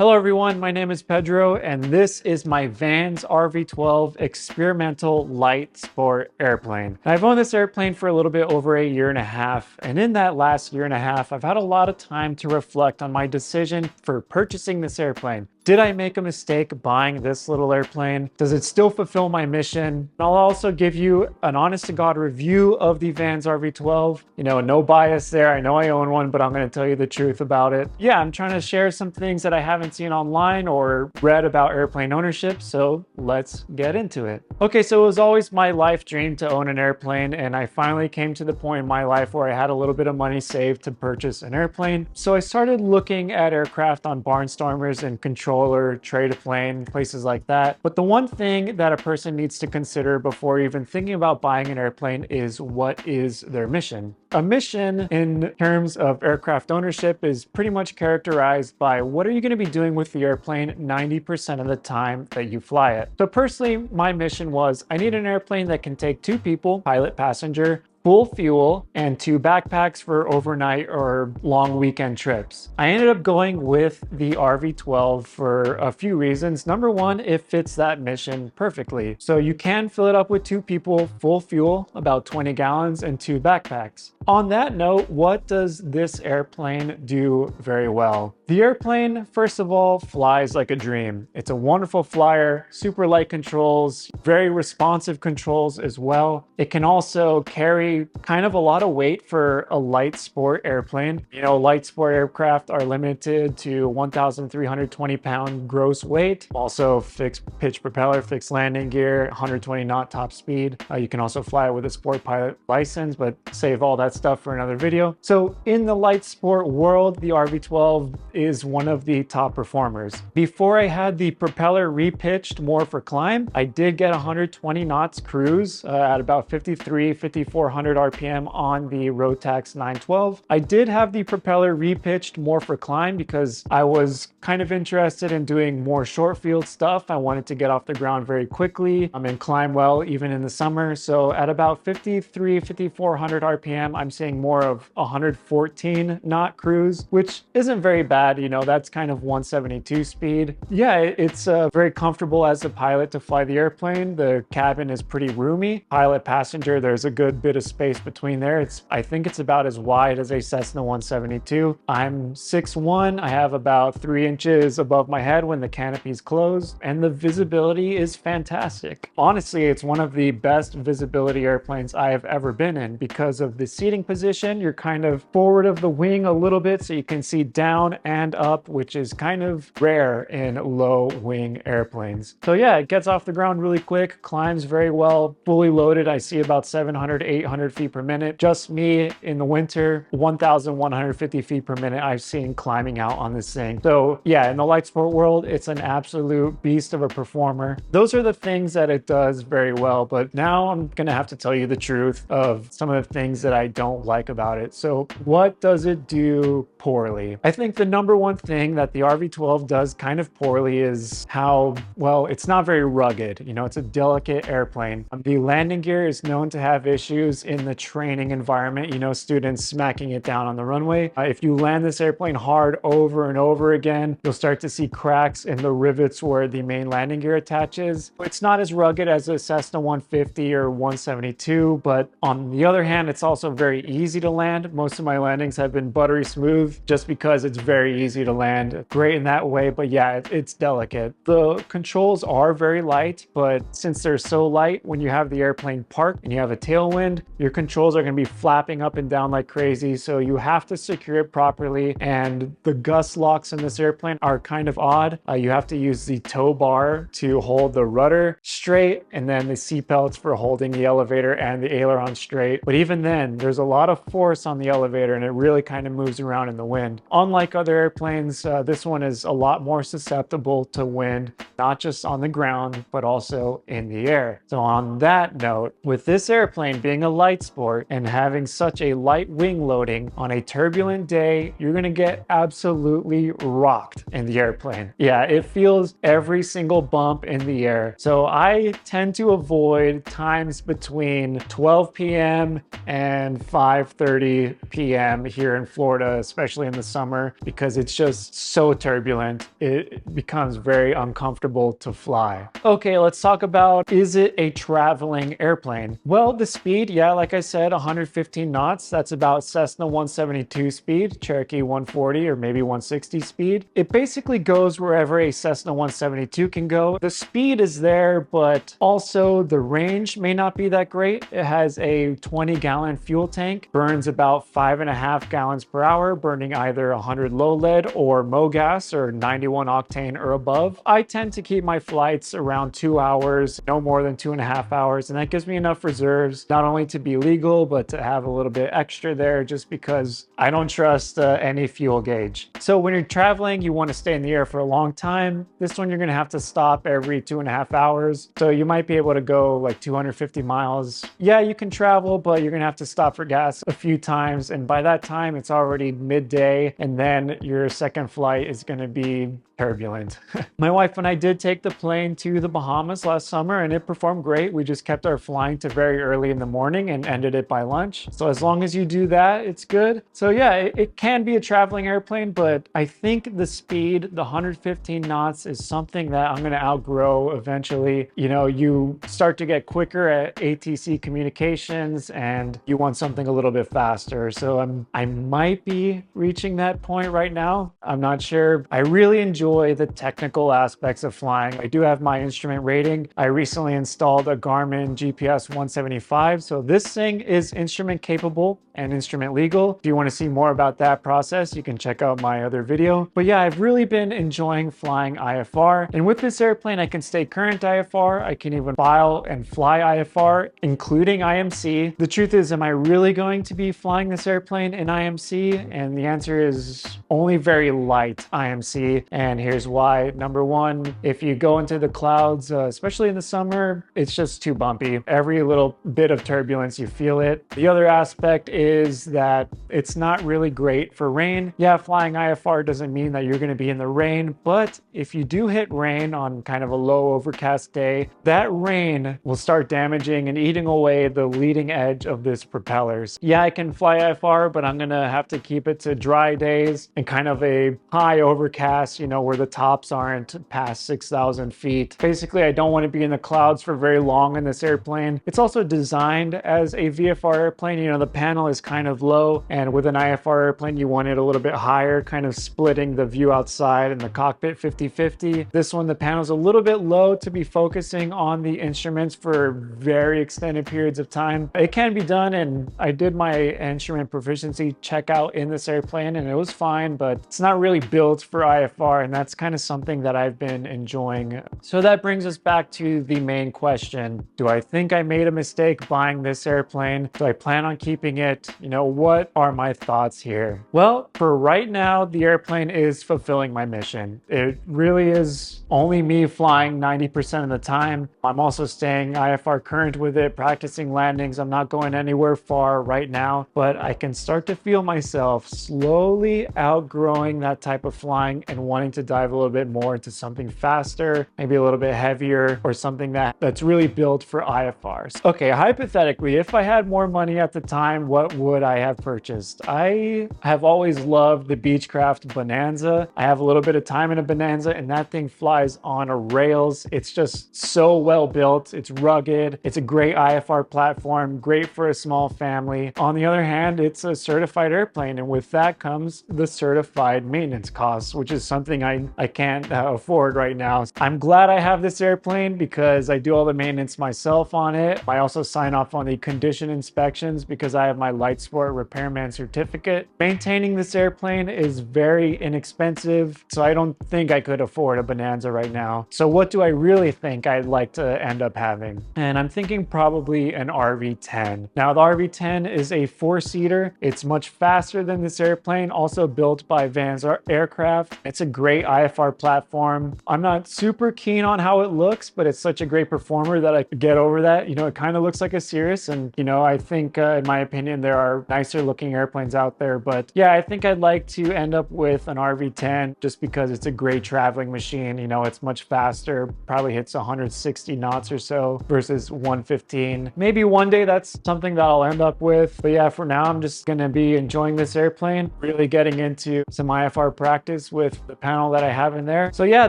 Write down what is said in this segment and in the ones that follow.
Hello everyone, my name is Pedro and this is my Vans RV12 experimental light sport airplane. I've owned this airplane for a little bit over a year and a half, and in that last year and a half I've had a lot of time to reflect on my decision for purchasing this airplane. Did I make a mistake buying this little airplane? Does it still fulfill my mission? I'll also give you an honest to God review of the Vans RV12. No bias there. I know I own one, but I'm going to tell you the truth about it. Yeah, I'm trying to share some things that I haven't seen online or read about airplane ownership, so let's get into it. Okay, so it was always my life dream to own an airplane, and I finally came to the point in my life where I had a little bit of money saved to purchase an airplane. So I started looking at aircraft on Barnstormers and Controller, Trade a Plane, places like that. But the one thing that a person needs to consider before even thinking about buying an airplane is what is their mission. A mission in terms of aircraft ownership is pretty much characterized by what are you going to be doing with the airplane 90% of the time that you fly it. So personally, my mission was I need an airplane that can take two people, pilot, passenger, full fuel, and two backpacks for overnight or long weekend trips. I ended up going with the RV12 for a few reasons. Number one, it fits that mission perfectly. So you can fill it up with two people, full fuel, about 20 gallons, and two backpacks. On that note, what does this airplane do very well? The airplane, first of all, flies like a dream. It's a wonderful flyer, super light controls, very responsive controls as well. It can also carry kind of a lot of weight for a light sport airplane. Light sport aircraft are limited to 1,320 pound gross weight. Also fixed pitch propeller, fixed landing gear, 120 knot top speed. You can also fly it with a sport pilot license, but save all that stuff for another video. So in the light sport world, the RV12 is one of the top performers. Before I had the propeller repitched more for climb, I did get 120 knots cruise at about 5,400 RPM on the Rotax 912. I did have the propeller repitched more for climb because I was kind of interested in doing more short field stuff. I wanted to get off the ground very quickly and climb well even in the summer. So at about 5,400 RPM, I'm seeing more of 114 knot cruise, which isn't very bad. That's kind of 172 speed. Yeah, it's very comfortable as a pilot to fly the airplane. The cabin is pretty roomy. Pilot passenger, there's a good bit of space between there. I think it's about as wide as a Cessna 172. I'm 6'1". I have about 3 inches above my head when the canopy's closed, and the visibility is fantastic. Honestly, it's one of the best visibility airplanes I have ever been in because of the seating position. You're kind of forward of the wing a little bit so you can see down and up, which is kind of rare in low wing airplanes. So yeah, it gets off the ground really quick, climbs very well, fully loaded. I see about 700, 800 feet per minute. Just me in the winter, 1,150 feet per minute I've seen climbing out on this thing. So yeah, in the light sport world, it's an absolute beast of a performer. Those are the things that it does very well, but now I'm gonna have to tell you the truth of some of the things that I don't like about it. So what does it do poorly? I think the number one thing that the RV12 does kind of poorly is how, well, it's not very rugged. It's a delicate airplane. The landing gear is known to have issues in the training environment, students smacking it down on the runway. If you land this airplane hard over and over again, you'll start to see cracks in the rivets where the main landing gear attaches. It's not as rugged as a Cessna 150 or 172, but on the other hand, it's also very easy to land. Most of my landings have been buttery smooth just because it's very easy to land. Great in that way, but yeah, it's delicate. The controls are very light, but since they're so light, when you have the airplane parked and you have a tailwind, your controls are going to be flapping up and down like crazy. So you have to secure it properly. And the gust locks in this airplane are kind of odd. You have to use the tow bar to hold the rudder straight, and then the seat belts for holding the elevator and the aileron straight. But even then, there's a lot of force on the elevator and it really kind of moves around in the wind. Unlike other airplanes, this one is a lot more susceptible to wind, not just on the ground, but also in the air. So on that note, with this airplane being a light sport, and having such a light wing loading on a turbulent day, you're gonna get absolutely rocked in the airplane. Yeah, it feels every single bump in the air. So I tend to avoid times between 12 p.m. and 5:30 p.m. here in Florida, especially in the summer, because it's just so turbulent. It becomes very uncomfortable to fly. Okay, let's talk about, is it a traveling airplane? Well, the speed, yeah, like I said, 115 knots. That's about Cessna 172 speed, Cherokee 140, or maybe 160 speed. It basically goes wherever a Cessna 172 can go. The speed is there, but also the range may not be that great. It has a 20-gallon fuel tank, burns about 5.5 gallons per hour, burning either 100 low lead or MoGas or 91 octane or above. I tend to keep my flights around 2 hours, no more than 2.5 hours, and that gives me enough reserves, not only to be legal, but to have a little bit extra there, just because I don't trust any fuel gauge. So when you're traveling, you want to stay in the air for a long time. This one, you're going to have to stop every 2.5 hours. So you might be able to go like 250 miles. Yeah, you can travel, but you're going to have to stop for gas a few times. And by that time, it's already midday, and then your second flight is going to be turbulent. My wife and I did take the plane to the Bahamas last summer, and it performed great. We just kept our flying to very early in the morning and ended it by lunch. So as long as you do that, it's good. So yeah, it can be a traveling airplane, but I think the speed, the 115 knots, is something that I'm going to outgrow eventually. You know, you start to get quicker at ATC communications and you want something a little bit faster. So I might be reaching that point right now. I'm not sure. I really enjoy the technical aspects of flying. I do have my instrument rating. I recently installed a Garmin GPS 175. So this thing is instrument capable and instrument legal. If you want to see more about that process, you can check out my other video. But yeah, I've really been enjoying flying IFR. And with this airplane, I can stay current IFR. I can even file and fly IFR, including IMC. The truth is, am I really going to be flying this airplane in IMC? And the answer is only very light IMC. And here's why. Number one, if you go into the clouds, especially in the summer, it's just too bumpy. Every little bit of turbulence, you feel it. The other aspect is that it's not really great for rain. Yeah, flying IFR doesn't mean that you're going to be in the rain, but if you do hit rain on kind of a low overcast day, that rain will start damaging and eating away the leading edge of this propellers. Yeah, I can fly IFR, but I'm going to have to keep it to dry days and kind of a high overcast, you know, where the tops aren't past 6,000 feet. Basically, I don't want to be in the clouds for very long in this airplane. It's also designed as a VFR airplane. You know, the panel is kind of low, and with an IFR airplane, you want it a little bit higher, kind of splitting the view outside and the cockpit 50-50. This one, the panel's a little bit low to be focusing on the instruments for very extended periods of time. It can be done, and I did my instrument proficiency checkout in this airplane, and it was fine, but it's not really built for IFR, and that's kind of something that I've been enjoying. So that brings us back to the main question. Do I think I made a mistake buying this airplane? Do I plan on keeping it? You know, what are my thoughts here? Well, for right now, the airplane is fulfilling my mission. It really is only me flying 90% of the time. I'm also staying IFR current with it, practicing landings. I'm not going anywhere far right now, but I can start to feel myself slowly outgrowing that type of flying and wanting to dive a little bit more into something faster, maybe a little bit heavier, or something that's really built for IFRs. Okay, hypothetically, if I had more money at the time, what would I have purchased? I have always loved the Beechcraft Bonanza. I have a little bit of time in a Bonanza, and that thing flies on rails. It's just so well built. It's rugged. It's a great IFR platform, great for a small family. On the other hand, it's a certified airplane, and with that comes the certified maintenance costs, which is something I can't afford right now. I'm glad I have this airplane because I do all the maintenance myself on it. I also sign off on the condition inspections because I have my light sport repairman certificate. Maintaining this airplane is very inexpensive, so I don't think I could afford a Bonanza right now. So what do I really think I'd like to end up having? And I'm thinking probably an RV10. Now, the RV10 is a 4-seater. It's much faster than this airplane, also built by Vans Aircraft. It's a great IFR platform. I'm not super keen on how it looks, but it's such a great performer that I could get over that. You know, it kind of looks like a Cirrus, And, you know, I think, in my opinion, there are nicer looking airplanes out there. But yeah, I think I'd like to end up with an RV10 just because it's a great traveling machine. You know, it's much faster, probably hits 160 knots or so versus 115. Maybe one day that's something that I'll end up with. But yeah, for now, I'm just going to be enjoying this airplane, really getting into some IFR practice with the panel that I have in there. So yeah,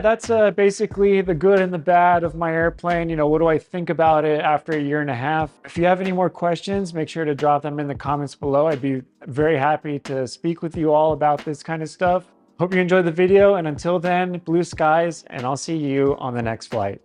that's basically the good and the bad of my airplane. You know, what do I think about it after a year and a half? If you have any more questions, make sure to drop them in the comments below. I'd be very happy to speak with you all about this kind of stuff. Hope you enjoyed the video, and until then, blue skies, and I'll see you on the next flight.